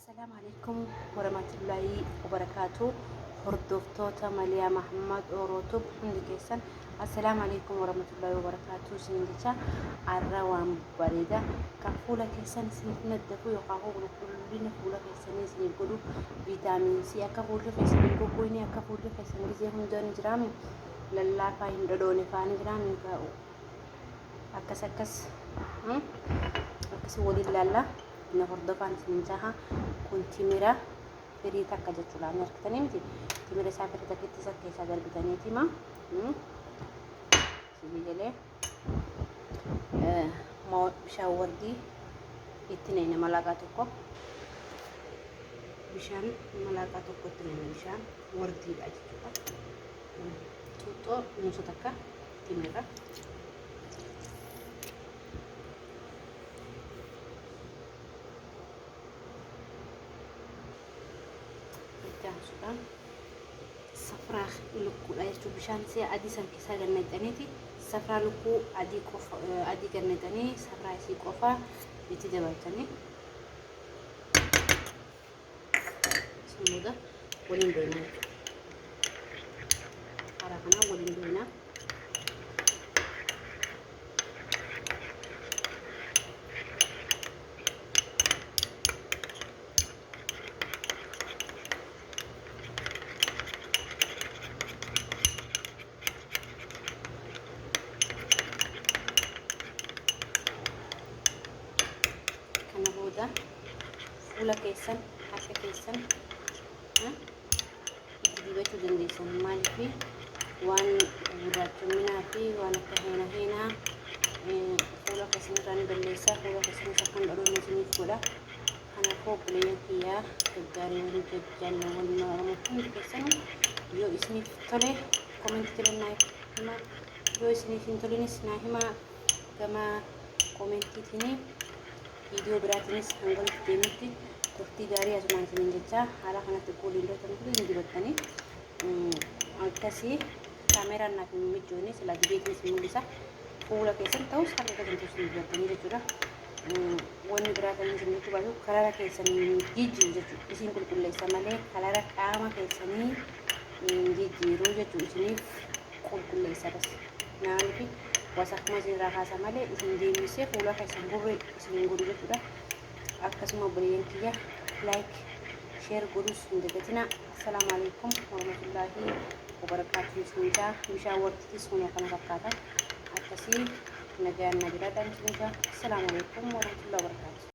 السلام عليكم ورحمة الله وبركاته. هردوفتوتا ماليا محمد أوروتوب هندكيسن. السلام عليكم ورحمة الله وبركاته. سندجا عروان بريدة كفولة كيسن سندنا الدكو يقاهو كلنا فولة كيسن سنقولو فيتامين سي أكفولة كيسن كوكويني أكفولة كيسن زي هندون جرامي للا فاين دوني فان جرامي كاو أكس ولي لالا نهردفان سنجاها كنت مرا فريتا كجتولا نركتني متي تمرا سافرتا كنت سكي ساغر بتاني تيما سيجي ما شاور دي اتنين ملاقاتكو بشان ملاقاتكو اتنين بشان وردي باجتولا توتو نوسوتكا تمرا sudah safra luku lah ya cubishan sih adi sampai saya ganti tadi safra luku adi kofa adi ganti tadi safra si kofa itu jawab tadi semoga boleh doina arahnya boleh doina karena udah full kesan hasil kesan itu juga sudah desain malfi wan udah cumina api wan hena full kesan kan belesa full kesan sekan baru mesin full karena kok beliau kia dari untuk jalan wan kesan yo isni tole komen kalian naik hima yo isni tole nis nah hima kama komen ini video براتنس هنقول تيمتي ترتي داري أجمعين تنجتها على قناة تقول إنه تنقول إنه جبتني أكسي كاميرا ناكل ميجوني سلا دبيت نسمي مولسا فولا كيسن توس هذا كذا توصل جبتني جتورا وين براتنس نسمي تبادو كلارا كيسن جيجي جتو إسين كل ليس ماله كلارا كاما كيسني جيجي روجة توصلني كل ليس بس نعرفي wasak masih rasa male isin demise fuula keessan gurre isin gurre jechuudha akkasuma obboleeyyan kiyya like share godhus hin dagatina assalaamu alaykum warahmatullaahi wabarakaatuh isinjaa bishaan wartittis kun kana fakkaata akkasii nagaan na jiraadhaan isinjaa assalaamu alaykum warahmatullaahi wabarakaatuh